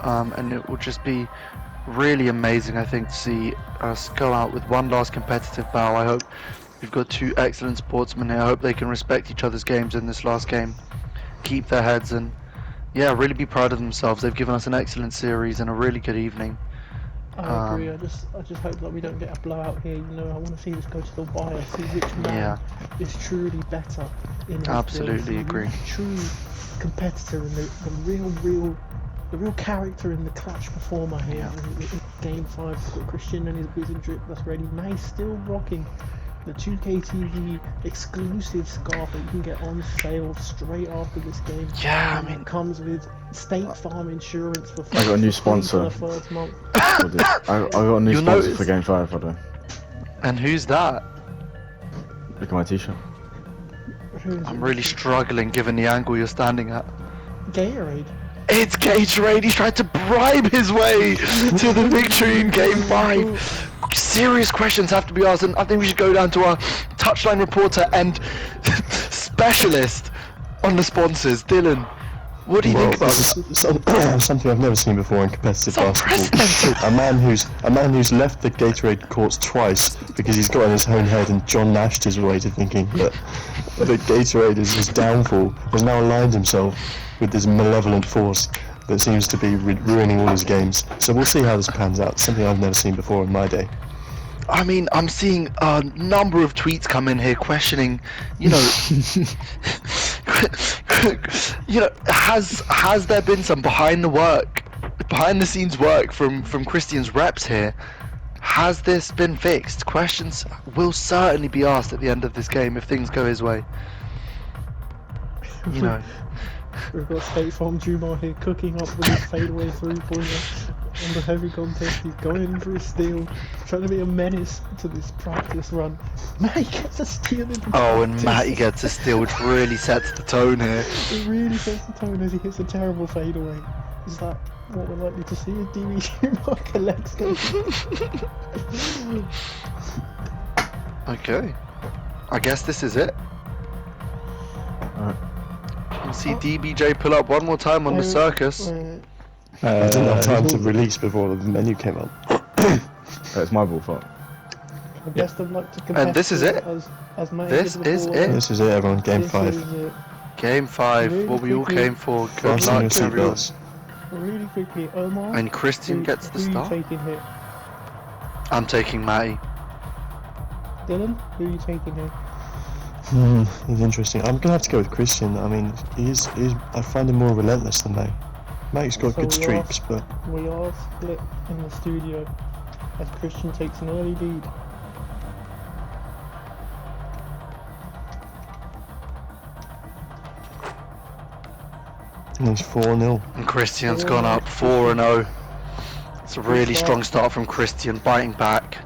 and it will just be really amazing, I think, to see us go out with one last competitive bout. I hope we've got two excellent sportsmen here. I hope they can respect each other's games in this last game, keep their heads, and yeah, really be proud of themselves. They've given us an excellent series and a really good evening. I agree. I just hope that we don't get a blowout here. I want to see this go to the wire. See which man is truly better in his Absolutely agree. True competitor and the real character and the clutch performer here. In Game 5, we've got Christian and his Wizard Drip that's ready. May's still rocking the 2K TV exclusive scarf that you can get on sale straight after this game. Yeah, I mean, it comes with State Farm insurance for I got a new sponsor. the first month. I got a new sponsor for Game 5, I don't. And who's that? Look at my t-shirt. I'm really struggling given the angle you're standing at. Gatorade. It's Gatorade. He's tried to bribe his way to the victory in Game 5. Serious questions have to be asked, and I think we should go down to our touchline reporter and specialist on the sponsors, Dylan. What do you think about this? Something I've never seen before in competitive basketball. A man who's left the Gatorade courts twice because he's got in his own head and John Nashed his way to thinking that Gatorade is his downfall, has now aligned himself with this malevolent force that seems to be ruining all his games. So we'll see how this pans out. Something I've never seen before in my day. I mean, I'm seeing a number of tweets come in here questioning, has there been some behind the scenes work from Christian's reps here? Has this been fixed? Questions will certainly be asked at the end of this game if things go his way. We've got State Farm Jumar here cooking up with his fadeaway three-pointer on the heavy contest. He's going in for a steal, trying to be a menace to this practice run. Matty gets a steal in the and Matty gets a steal, which really sets the tone here. It really sets the tone as he hits a terrible fadeaway. Is that what we're likely to see as DB Jumar collects them? Okay. I guess this is it. We'll see DBJ pull up one more time on the circus. I didn't have time to release before the menu came up. It's my ball fault. Best of luck to and this is it. This is it. This is it, everyone. Game 5. Game 5. What we all came for. Good luck, everyone. Really quickly, Omar. And Christian gets the start. Who are you taking here? I'm taking Matty. Dylan, who are you taking here? He's interesting. I'm gonna have to go with Christian. I mean, I find him more relentless than May. Mate's got good streaks, but we are split in the studio as Christian takes an early lead. And he's 4-0. And Christian's gone up 4-0. It's a really strong start from Christian, biting back.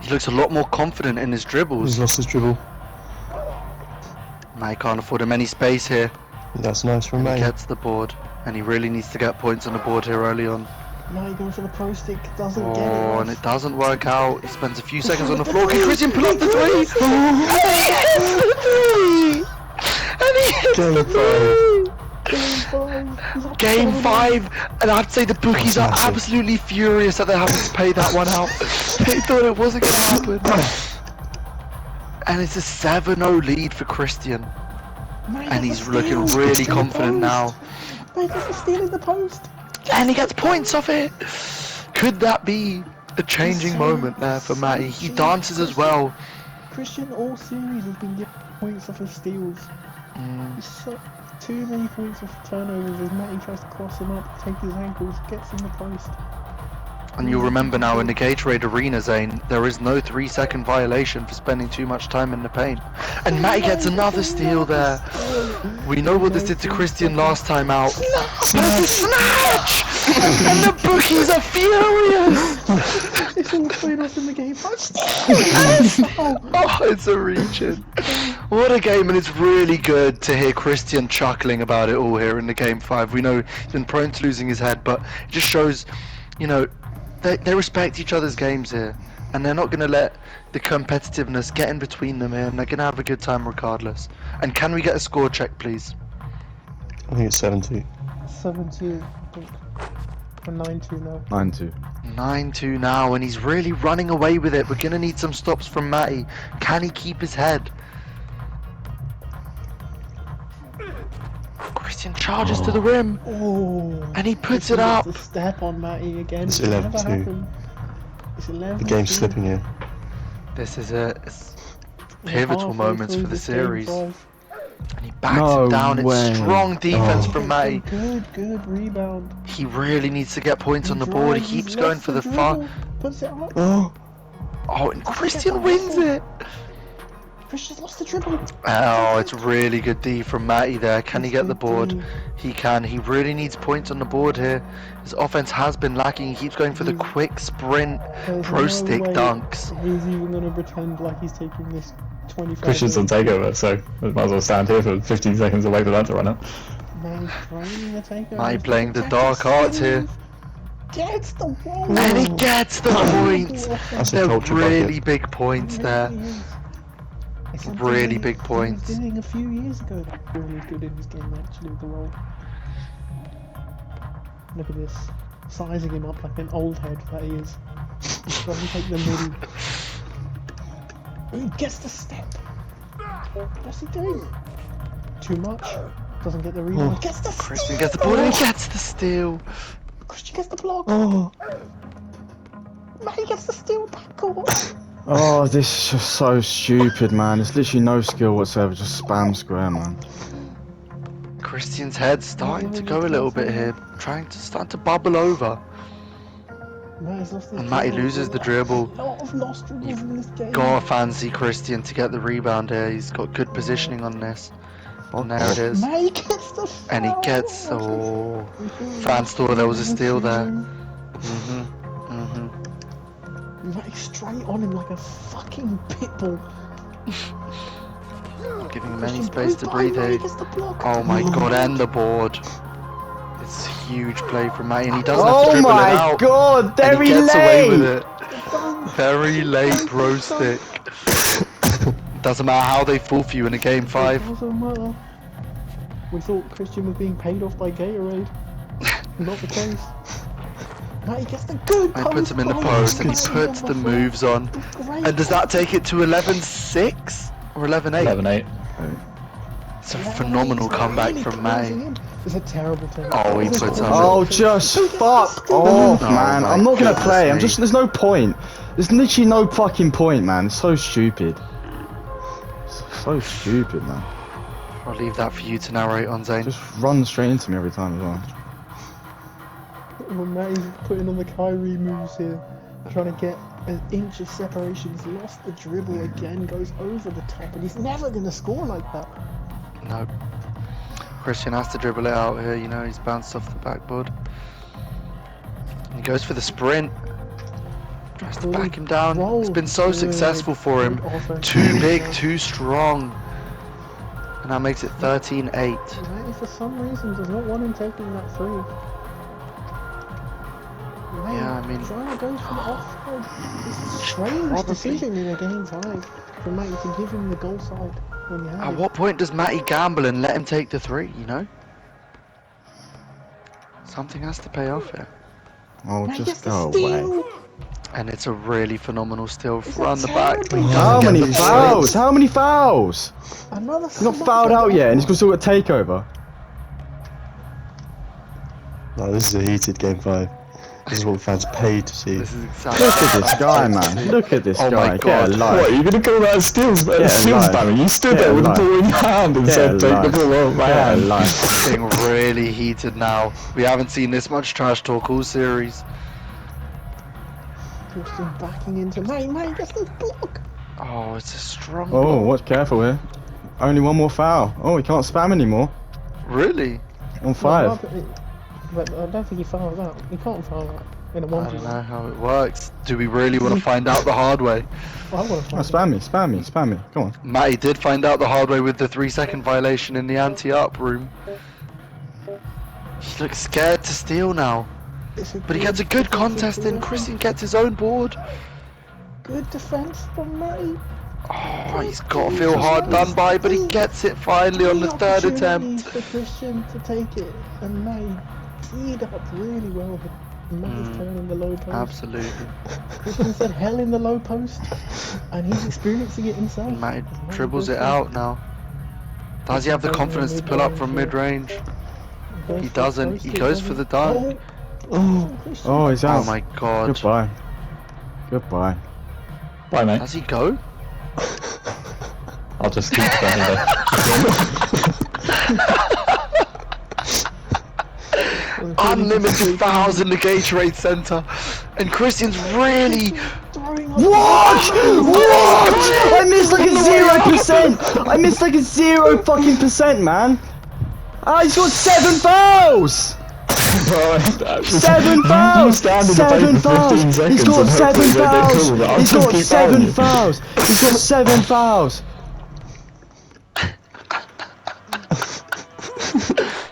He looks a lot more confident in his dribbles. He's lost his dribble. May can't afford him any space here. That's nice from May. He gets the board, and he really needs to get points on the board here early on. Now he goes for the pro stick, doesn't get it. And it doesn't work out. He spends a few seconds on the floor. Can Christian pull up the three? And he hits the three! Game 5, and I'd say the bookies are absolutely furious that they're having to pay that one out. They thought it wasn't going to happen. And it's a 7-0 lead for Christian. And he's looking really confident now. He gets the steal in the post. And he gets points off it. Could that be a changing moment there for Matty? He dances as well. Christian all series has been getting points off his steals. Too many points off turnovers as Matty tries to cross him up, take his ankles, gets in the post. And you'll remember now in the Gatorade Arena, Zane, there is no 3-second violation for spending too much time in the paint. And Matty gets another steal there. We know what this did to Christian last time out. Snatch! And the bookies are furious! It's all played off in the game. Oh, it's a region. What a game, and it's really good to hear Christian chuckling about it all here in the Game 5. We know he's been prone to losing his head, but it just shows, they respect each other's games here, and they're not going to let the competitiveness get in between them here, and they're going to have a good time regardless. And can we get a score check, please? I think it's 7-2. 7-2, I think. Or 9-2 now. 9-2. 9-2 now, and he's really running away with it. We're gonna need some stops from Matty. Can he keep his head? Christian charges to the rim, Oh, and he puts it up. The step on Matty again. It's It never 11-2. happened. It's 11-2. The game's slipping here. This is it's We're pivotal halfway moments through for the this game series. 5. And he backs No him down. way. It's strong defense Oh. from Matty. Good rebound. He really needs to get points on the board. He Drives, keeps he's going lost for the dribble, far. Puts it up. Oh, Oh, and Christian wins it. Christian's lost the dribble. Oh, it's really good D from Matty there. Can he get the board? D. He can. He really needs points on the board here. His offense has been lacking. He keeps going for the quick sprint, There's pro no stick way dunks. He's even gonna pretend like he's taking this 25. Christian's on takeover, so we might as well stand here for 15 seconds and wait for that to run out. Man's trying to take Matty over. playing the dark arts here. Gets the wall. And he gets the points. that's a They're culture really bucket. big points there. It's something Really he- big he was points. doing a few years ago. Really good in his game actually with the roll. Look at this, sizing him up like an old head that he is. Doesn't take the middle. He gets the step. What's he doing? Too much. Doesn't get the rebound. Oh. Gets the Christian steal. gets the board and he gets the steal. Christian gets the block. Oh, Matty gets the steal backcourt. Oh, this is just so stupid, man. There's literally no skill whatsoever. Just spam square, man. Christian's head's starting to go a little bit here, starting to bubble over. Matty's lost his And Matty dribble. loses the dribble. A lot of lost dribbles in this game. Gotta fancy Christian to get the rebound here. He's got good positioning on this. And there it is. Matty gets the And he foul. gets. Oh. Fans thought there was a steal there. Mhm. Matty straight on him like a fucking pitbull. Not giving him any space to breathe Matty here. gets the block. Oh my god, and the board. It's a huge play from Matty, and he doesn't have to Oh dribble it my out. god, And very he gets away with late! it. Very late pro stick. Doesn't matter how they fall for you in a game 5. Doesn't matter. We thought Christian was being paid off by Gatorade. Not the case. Matty gets the good He puts him in the post and he puts the moves on. And does that take it to 11-6 or 11-8? 11-8. It's a phenomenal comeback from Matty. It's a terrible thing. Oh, he puts up. Oh, just fuck off, Oh man. my I'm not gonna goodness play. me. There's no point. There's literally no fucking point, man. It's so stupid. So stupid, man. I'll leave that for you to narrate on, Zane. Just run straight into me every time as well. Well, Matty's putting on the Kyrie moves here, trying to get an inch of separation. He's lost the dribble again, goes over the top, and he's never going to score like that. No. Christian has to dribble it out here, you know, he's bounced off the backboard. He goes for the sprint. Tries to back him down. It's been so successful for him. Too big, too strong. And that makes it 13-8. Matty, for some reason, does not want him taking that three. Matty Yeah, I mean- trying to go for the offside. It's a strange Probably. decision in a game 5 for Matty to give him the goal side when you have At it. what point does Matty gamble and let him take the three, you know? Something has to pay off here. Oh, Matty gets just the go steal. away. And it's a really phenomenal steal It's around a the back. terrible- How Get many the fouls? points. How many fouls? Another He's not fouled out yet, and he's still got a takeover. no, this is a heated game 5. This is what the fans paid to see. This is exactly. Look at this guy, man. Look at this Oh guy. my Get God. a What, life. are you gonna call that steals alive. spamming? You stood Get there with the alive. ball in your hand and Get said, take the alive. ball out of my Get a hand. life. Getting really heated now. We haven't seen this much trash talk all series. Christian backing into Matty gets the block. Oh, it's a strong Oh, block. watch careful here. Only one more foul. Oh, he can't spam anymore. Really? On 5. But I don't think he fouled out. He can't foul out in a I 1v1. don't know how it works. Do we really want to find out the hard way? I want to Oh, foul spam me, spam me, spam me. Come on. Matty did find out the hard way with the 3-second violation in the anti-up room. He looks scared to steal now. But he gets a good contest in. Christian gets his own board. Good defense from Matty. Oh, he's got to feel hard done by, but he gets it finally on the third attempt. For Christian to take it, and Matty teed up really well. But Matty's turning the low post. Absolutely. Christian said hell in the low post, and he's experiencing it himself. Matty dribbles it out now. Does he have the confidence to pull up from mid-range? He doesn't. He goes for the dunk. Oh, he's out. Oh my god. Goodbye. Goodbye. Bye, mate. Does he go? I'll just keep standing there. Unlimited fouls in the Gatorade Center. And Christian's really... What? I missed like a 0%. I missed like a 0 fucking percent, man. Ah, he's got 7 fouls. 7 fouls! 7 fouls! He's got 7 fouls! He's got 7 fouls! He's got 7 fouls!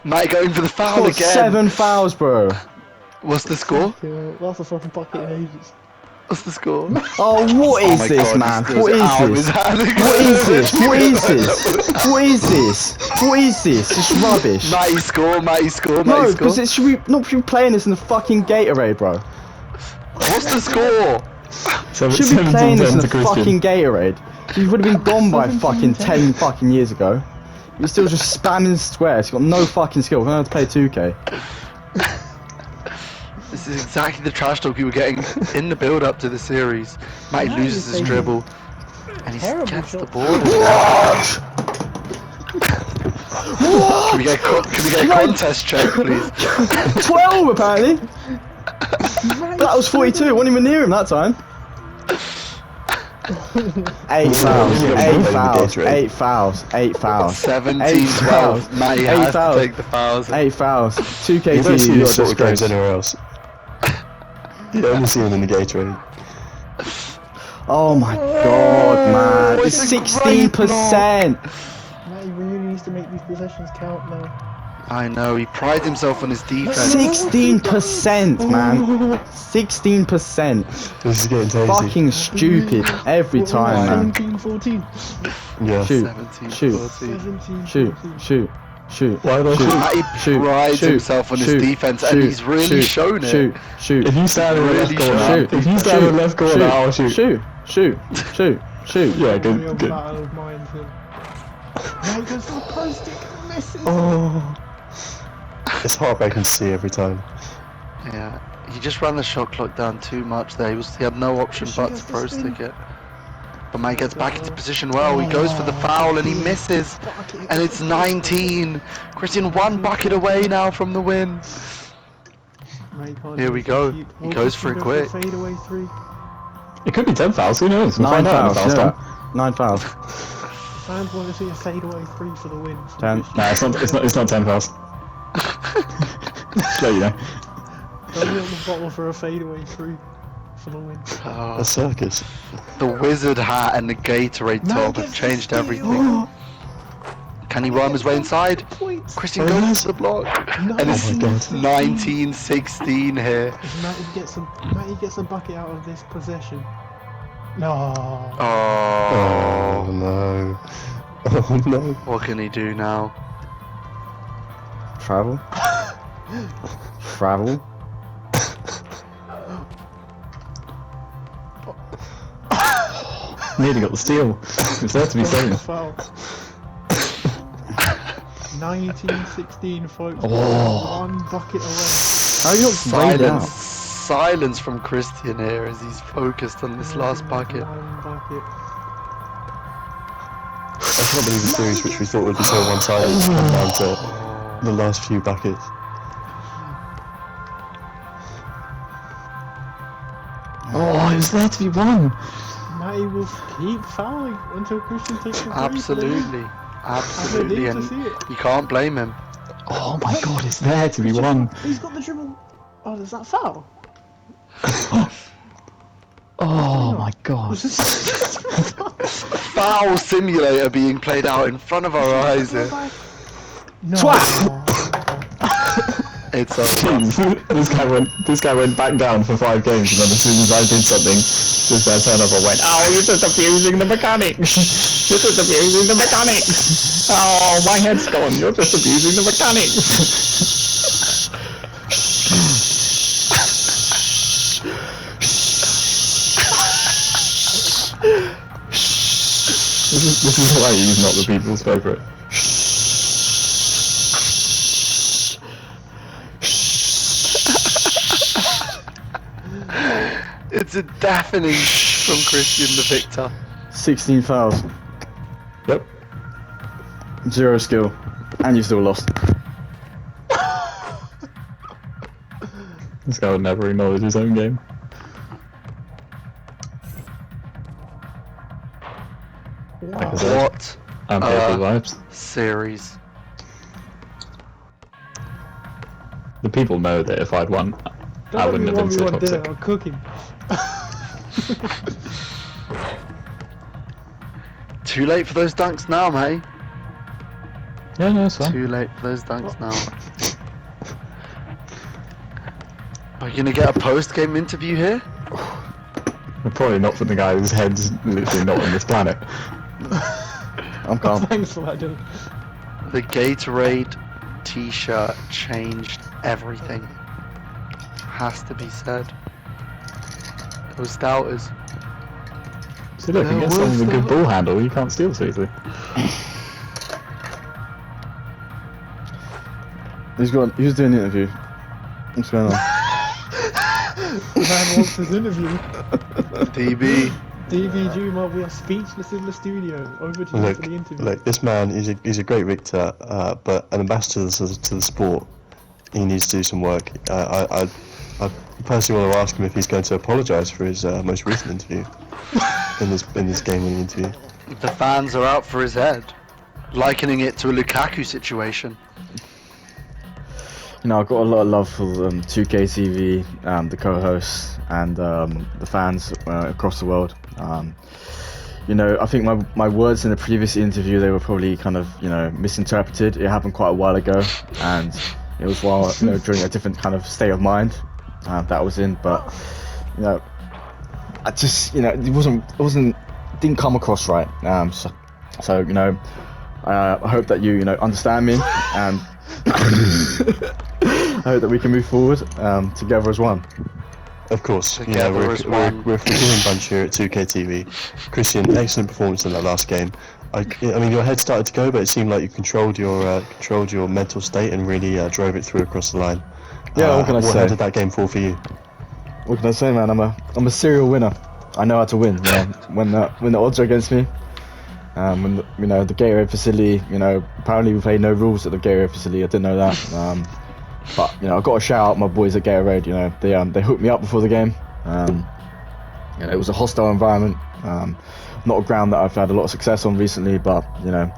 Matty going for the foul He's got again. 7 fouls, bro. What's the score? That's a fucking bucket in ages. What's the score? Oh, what is my this, God, man? he What throws it out of is his this? hand. What is this? What is this? What is this? What is this? It's rubbish. Matty score, Matty score, No, Matty score. because it should be not be playing this in the fucking Gatorade, bro. What's the score? Should be playing this in the 17-10 to Christian. fucking Gatorade. You would have been gone by fucking 10 fucking years ago. You're still just spamming squares. You've got no fucking skill. We're going to play 2K. This is exactly the trash talk you were getting in the build-up to the series. Matty Now loses you're his taking dribble, and he terrible gets the shots. board. Can we get a contest check, please? 12 apparently. That was 42. I wasn't even near him that time. 8 fouls. 8 fouls. 8 fouls. 8 fouls. 17-12. Matty has to take the fouls. 8 fouls. 2K2. You don't see You these got sort of games disgrace. anywhere else. You only see them in the Gatorade. Oh my god, man. Oh, It's it's a great 16%. Matty really needs to make these possessions count now. I know, he prides himself on his defense. 16%, man. 16%. This is getting tasty. Fucking stupid every time, man. 17-14. Yeah. Shoot. 17, Shoot. 14. 17, Shoot, 14. shoot, shoot. Why don't shoot, you- Matty shoot, prides shoot, himself on his shoot, defense, and shoot, he's really shoot, shown it. Shoot, shoot, If you stand in the left Really corner, shoot, if you stand in the left corner, I'll shoot. shoot, shoot, shoot, shoot. Yeah, Real good, good. battle of minds here. Now he goes for the post, it misses. Oh. It's heartbreaking to see every time. Yeah, he just ran the shot clock down too much there. He had no option but to pro stick it. But Matty gets back into position well. He goes for the foul and he misses. And it's 19. Christian 1 bucket away now from the win. Here we go. He goes for it quick. Fadeaway 3. It could be 10 fouls, who knows? We'll 9 find out in the fouls, foul yeah. time. 9 fouls. Fans want to see a fadeaway 3 for the win. 10. Nah, it's not 10 fouls. Just let you know. Don't be on the bottle for a fadeaway 3 for the win. Oh, A circus. the wizard hat and the Gatorade top have changed everything. Can he worm his way inside? Points. Christian goes to the block. And it's Oh my God. 19-16 here. If Matty gets a bucket out of this possession. No. Oh, Oh no. Oh no. what can he do now? Travel. Travel. Nearly got the steal. It's there to be seen. Foul. 19-16 folks. Oh. 1 bucket away. How are you not rained Silence. out? Silence from Christian here as he's focused on this last bucket. 1 bucket. I can't believe the series which we thought would be so one-sided has come down to the last few buckets. Oh, it was there to be won. Matty will keep fouling until Christian takes the Absolutely. Absolutely. I need And to see it. you can't blame him. Oh my god, it's there to be won. He's got the dribble. Oh, is that foul? Oh my god. Foul simulator being played out in front of our eyes here. No. Twat! It's over. this guy went back down for 5 games, and then as soon as I did something, this guy turned up and went, "Oh, you're just abusing the mechanics. You're just abusing the mechanics. Oh, my head's gone. You're just abusing the mechanics." This is why he's not the people's favourite. It's a deafening from Christian the Victor. 16 fouls, Yep. 0 skill, and you still lost. This guy would never acknowledge his own game. Like I said, What I'm here for the vibes. series? The people know that if I'd won, I wouldn't have been so toxic. I'm cooking. Too late for those dunks now, mate. Yeah, no, it's fine. Too late for those dunks now. Are you gonna get a post-game interview here? Probably not for the guy whose head's literally not on this planet. I'm calm. Thanks for that, dude. The Gatorade t-shirt changed everything. Has to be said. Those doubters. See, look, There against was someone with a good that. ball handle, you can't steal so easily. Who's doing the interview? What's going on? The man wants his interview. DB. DVG, man, we are speechless in the studio. Over to you Look, for the interview. look, this man, he's a great victor, but an ambassador to the sport, he needs to do some work. I personally want to ask him if he's going to apologise for his most recent interview, in this game-winning interview. The fans are out for his head, likening it to a Lukaku situation. You know, I've got a lot of love for 2K TV, the co-hosts, and the fans across the world. You know, I think my words in the previous interview, they were probably kind of, you know, misinterpreted. It happened quite a while ago, and it was while, you know, during a different kind of state of mind that I was in. But, you know, I just, you know, it didn't come across right. So you know, I hope that you know, understand me, and I hope that we can move forward together as one. Of course, Together yeah, as we're one. a forgiving bunch here at 2K TV. Christian, excellent performance in that last game. I mean, your head started to go, but it seemed like you controlled your mental state and really drove it through across the line. Yeah, what can I How say? did that game fall for you? What can I say, man? I'm a serial winner. I know how to win. You know, when the odds are against me, when you know the Gatorade facility. You know, apparently we play no rules at the Gatorade facility. I didn't know that. But you know, I got to shout out my boys at Gatorade. You know, they hooked me up before the game. You know, it was a hostile environment. Not a ground that I've had a lot of success on recently, but you know,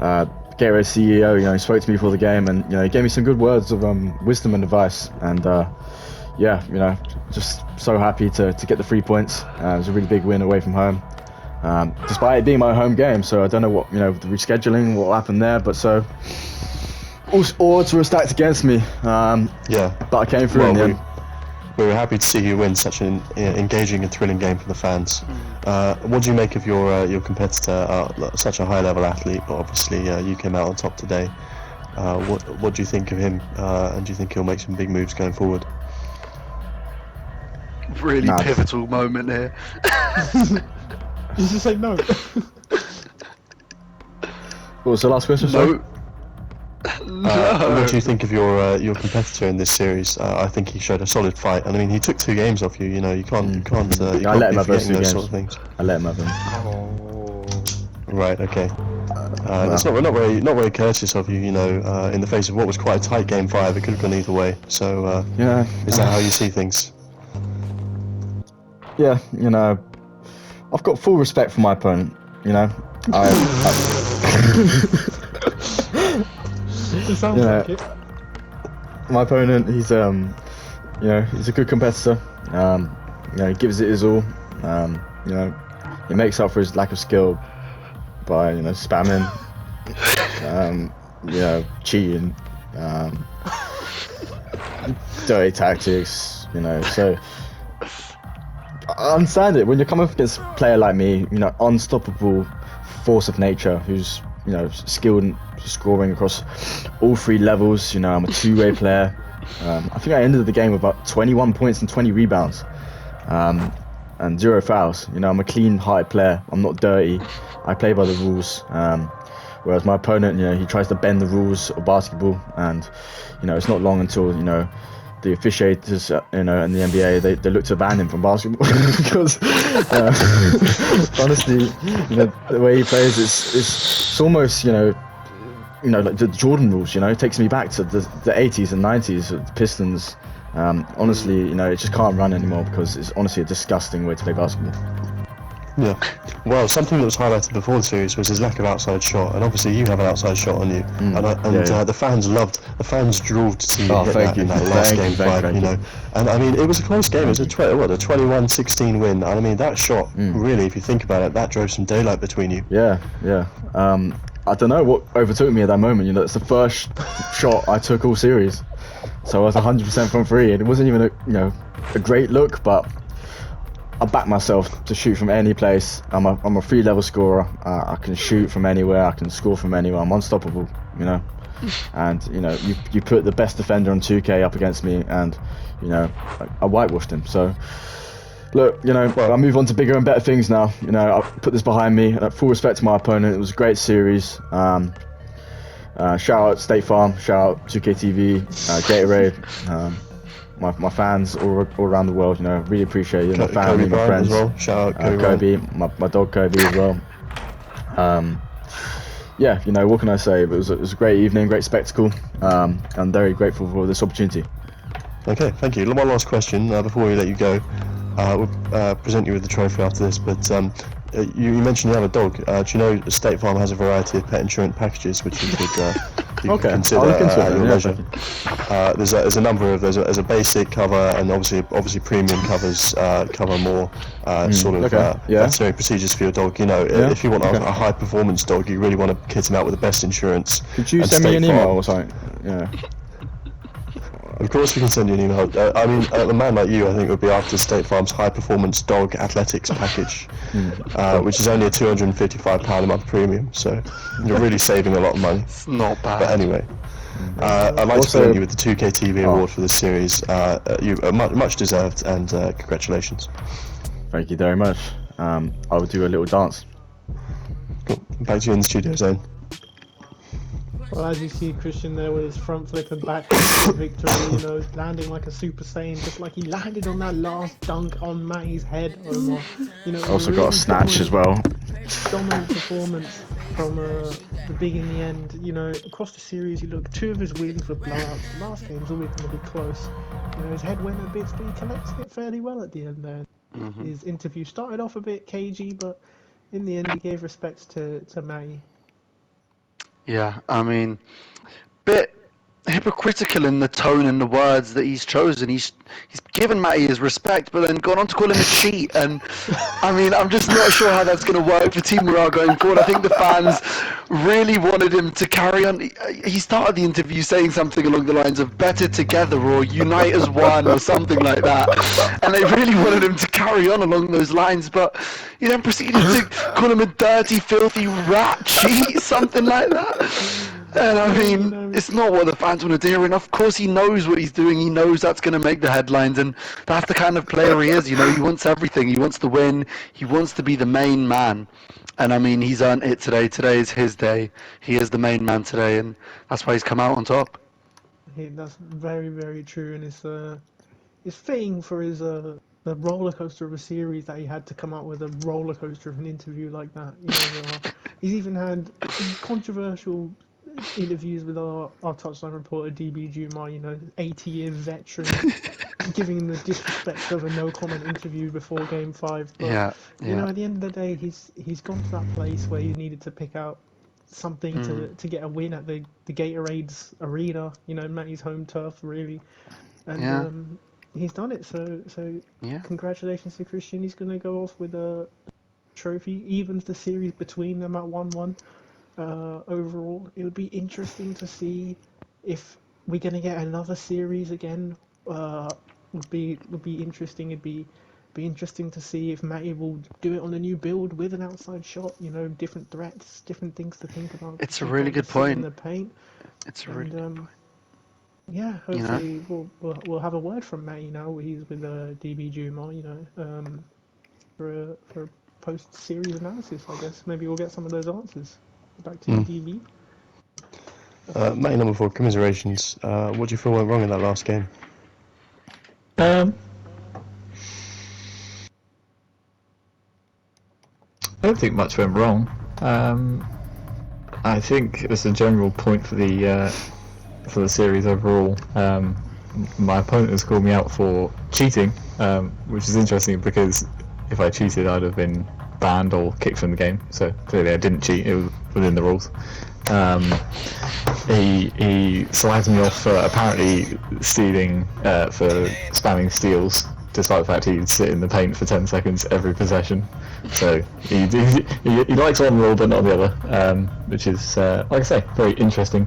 Gatorade CEO, you know, he spoke to me before the game, and you know, he gave me some good words of wisdom and advice. And yeah, you know, just so happy to get the 3 points. It was a really big win away from home, despite it being my home game. So I don't know what, you know, the rescheduling, what happened there, but so all odds were stacked against me. Yeah, But I came through in the end. we were happy to see you win such an engaging and thrilling game for the fans. What do you make of your competitor, such a high-level athlete? But obviously, you came out on top today. What do you think of him? And do you think he'll make some big moves going forward? Really Nah. pivotal moment here. You just say no. What was the last question? sorry? No. What do you think of your competitor in this series? I think he showed a solid fight, and I mean he took 2 games off you. You know, you can't I can't let him be have those forgetting 2 those games. sort of things. I let him have them. Right. Okay. That's not very courteous of you. You know, in the face of what was quite a tight game 5, it could have gone either way. So Yeah. is that how you see things? Yeah, you know, I've got full respect for my opponent. You know, It sounds Yeah. like it. my opponent, he's you know, he's a good competitor. You know, he gives it his all. You know, he makes up for his lack of skill by, you know, spamming, you know, cheating. dirty tactics, you know. So I understand it when you come up against a player like me, you know, unstoppable force of nature, who's, you know, skilled in scoring across all 3 levels. You know, I'm a two-way player. I think I ended the game with about 21 points and 20 rebounds, and 0 fouls. You know, I'm a clean-hearted player. I'm not dirty. I play by the rules. Whereas my opponent, you know, he tries to bend the rules of basketball, and, you know, it's not long until, you know, the officiators, you know, in the NBA, they look to ban him from basketball because, honestly, you know, the way he plays, it's almost, you know, like the Jordan rules. You know, it takes me back to the 80s and 90s, the Pistons. Honestly, you know, it just can't run anymore because it's honestly a disgusting way to play basketball. Yeah. Well, something that was highlighted before the series was his lack of outside shot, and obviously you have an outside shot on you, the fans drooled to see you hit that in that last game 5, you know. And I mean, it was a close game. It was a 21-16 win. And I mean, that shot, really, if you think about it, that drove some daylight between you. Yeah. I don't know what overtook me at that moment. You know, it's the first shot I took all series, so I was 100% from 3, and it wasn't even a great look, but I back myself to shoot from any place. I'm a 3-level scorer. I can shoot from anywhere. I can score from anywhere. I'm unstoppable, you know. And, you know, you put the best defender on 2K up against me, and, you know, I whitewashed him. So, look, you know, I move on to bigger and better things now. You know, I'll put this behind me. Full respect to my opponent. It was a great series. Shout out State Farm. Shout out 2K TV, Gatorade. My fans all around the world, you know, really appreciate it. My family, my friends. As well. Shout out Kobe, my dog Kobe as well. Yeah, you know, what can I say? It was a great evening, great spectacle. I'm very grateful for this opportunity. Okay, thank you. One last question before we let you go. We'll present you with the trophy after this, but you mentioned you have a dog. Do you know State Farm has a variety of pet insurance packages which you could consider I'll look into at your leisure. There's a number of there's a basic cover, and obviously premium covers cover more veterinary procedures for your dog. You know, if you want a high performance dog, you really want to kit him out with the best insurance. Could you send me an email or something? Yeah. Of course we can send you an email. I mean, a man like you, I think, would be after State Farm's high-performance dog athletics package, which is only a £255 a month premium, so you're really saving a lot of money. It's not bad. But anyway, I'd like to present you with the 2K TV award for this series. You much deserved, and congratulations. Thank you very much. I will do a little dance. Cool. Back to you in the studio, Zane. Well, as you see Christian there with his front flip and back victory, you know, landing like a Super Saiyan, just like he landed on that last dunk on Matty's head, Omar. You know, Also got a snatch as well. Dominant performance from the big in the end. You know, across the series, you look, 2 of his wins were blowouts. The last game's always going to be close. You know, his head went a bit, but he collected it fairly well at the end there. His interview started off a bit cagey, but in the end, he gave respects to Matty. Yeah, I mean, bit hypocritical in the tone and the words that he's chosen. He's given Matty his respect, but then gone on to call him a cheat. And I mean, I'm just not sure how that's going to work for Team Morale going forward. I think the fans really wanted him to carry on. He started the interview saying something along the lines of "better together" or "unite as one" or something like that, and they really wanted him to carry on along those lines. But he then proceeded to call him a dirty, filthy rat, cheat, something like that. And I mean, it's not what the fans want to hear, and of course he knows what he's doing. He knows that's going to make the headlines, and that's the kind of player he is. You know, he wants everything. He wants to win. He wants to be the main man. And I mean, he's earned it today. Today is his day. He is the main man today, and that's why he's come out on top. That's very, very true, and it's fitting for his the roller coaster of a series that he had to come out with a roller coaster of an interview like that. You know, he's even had controversial interviews with our touchline reporter DB Jumar, you know, 80-year veteran, giving him the disrespect of a no comment interview before Game 5. But you know, at the end of the day, he's gone to that place where he needed to pick out something to get a win at the Gatorades arena, you know, Matty's home turf, really, and he's done it. So congratulations to Christian. He's gonna go off with a trophy, evens the series between them at 1-1. Overall, it would be interesting to see if we're gonna get another series again. Would be interesting. It'd be interesting to see if Matty will do it on a new build with an outside shot. You know, different threats, different things to think about. It's a Think really about good the sit in point. the paint. It's a really good And point. yeah, You know? hopefully we'll have a word from Matty now. He's with DB Juma, you know, for a post series analysis. I guess maybe we'll get some of those answers. Back to you, DB. Matty number 4, commiserations. What do you feel went wrong in that last game? I don't think much went wrong. I think it's a general point for the series overall. My opponent has called me out for cheating, which is interesting because if I cheated, I'd have been banned or kicked from the game. So clearly, I didn't cheat; it was within the rules. He slagged me off for apparently stealing, for spamming steals, despite the fact he'd sit in the paint for 10 seconds every possession. So he likes one rule but not the other, which is, like I say, very interesting.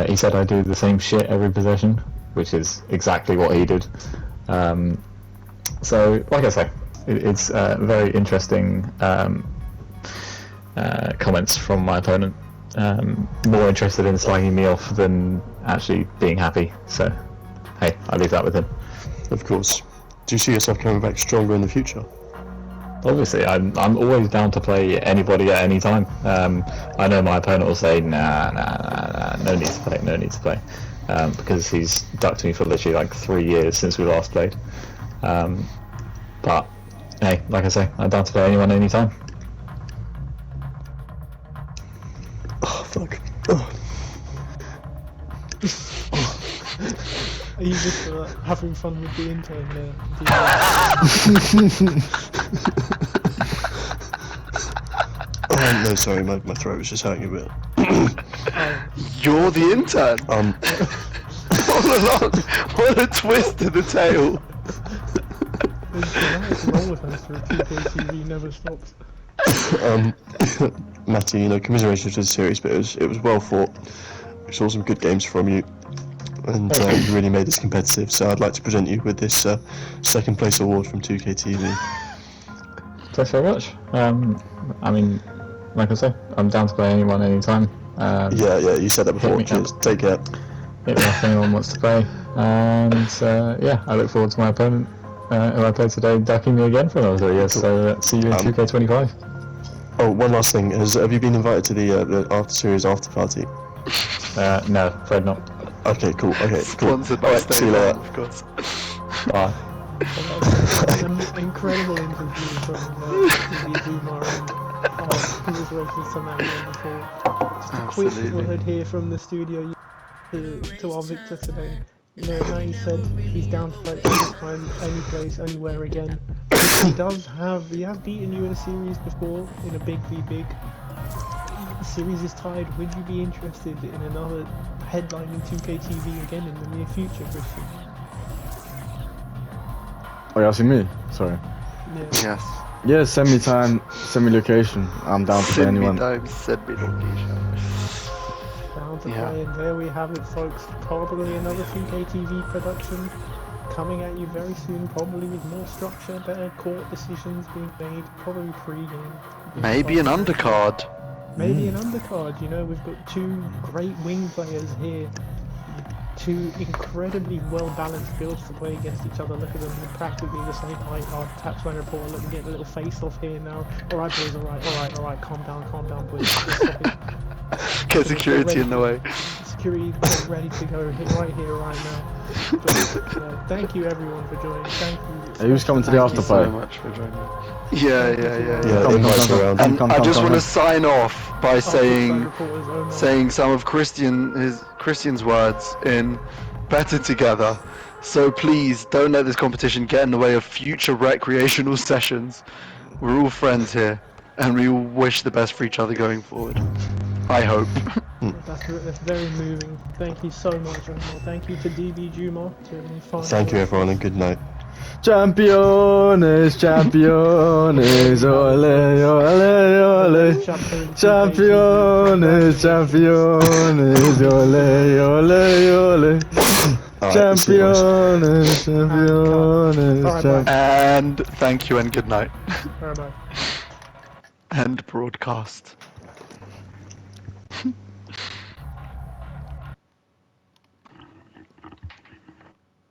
He said I do the same shit every possession, which is exactly what he did. So, like I say, it's very interesting comments from my opponent. More interested in slagging me off than actually being happy. So, hey, I leave that with him. Of course. Do you see yourself coming back stronger in the future? Obviously, I'm always down to play anybody at any time. I know my opponent will say, nah, no need to play, because he's ducked me for literally like 3 years since we last played. But hey, like I say, I'm down to play anyone anytime. Oh, fuck. Oh. Are you just having fun with the intern there? Oh, no, sorry, my throat was just hurting a bit. You're the intern. All along. What a twist to the tale. There's dramatic roller coaster at 2K TV never stops. Matty, you know, commiserations to the series, but it was well fought. We saw some good games from you, and you really made this competitive. So I'd like to present you with this second place award from 2K TV. Thanks very much. I mean, like I say, I'm down to play anyone anytime. Yeah, you said that before. me Cheers. up. Take care. Hit me up if anyone wants to play. And yeah, I look forward to my opponent, who I played today, ducking me again for another 3 years. So see you in 2K25. Oh, one last thing. Have you been invited to the after series after party? No, afraid not. Okay, cool. Okay, cool. Sponsored by Alright, see you State later. Farm, of course. Bye. An incredible interview from DB Juma and commiserations to Matty number 4. Just a quick Absolutely. word here from the studio to our victor today. You know, Matty said he's down to play anytime, any place, anywhere again. He has beaten you in a series before, in a big v big. The series is tied. Would you be interested in another headlining 2K TV again in the near future, Christian? Oh, you asking me? Sorry. Yeah. Yes. Yeah, send me time, send me location. I'm down to play Send me anyone. time, send me location. Down to Yeah. play, and there we have it, folks. Probably another 2K TV production coming at you very soon, probably with more structure, better court decisions being made, probably pre-game. Maybe an undercard. Maybe an undercard, you know, we've got two great wing players here. Two incredibly well-balanced builds to play against each other. Look at them, they're practically the same height. Our Tapsman reporter, look, we get a little face-off here now. Alright boys, alright, calm down boys. Just stop it. Get security in the way. Security is ready to go right here, right now. But, thank you everyone for joining. Thank you. Hey, who's coming to the Thank you after so party? much for joining. Yeah. Yeah, Come, invites come, around. come, And come, I come, just come, want to come. sign off by saying Omar. some of Christian's words in Better Together. So please don't let this competition get in the way of future recreational sessions. We're all friends here, and we all wish the best for each other going forward. I hope. That's very moving. Thank you so much, Omar. Thank you to DB Juma. Thank you, everyone, and good night. Champions, champions, ole, ole, ole. Champions, champions, ole, ole, ole. Alright, see you boys. Champions, champions, Alright, champions. And thank you and good night. Bye bye. End broadcast.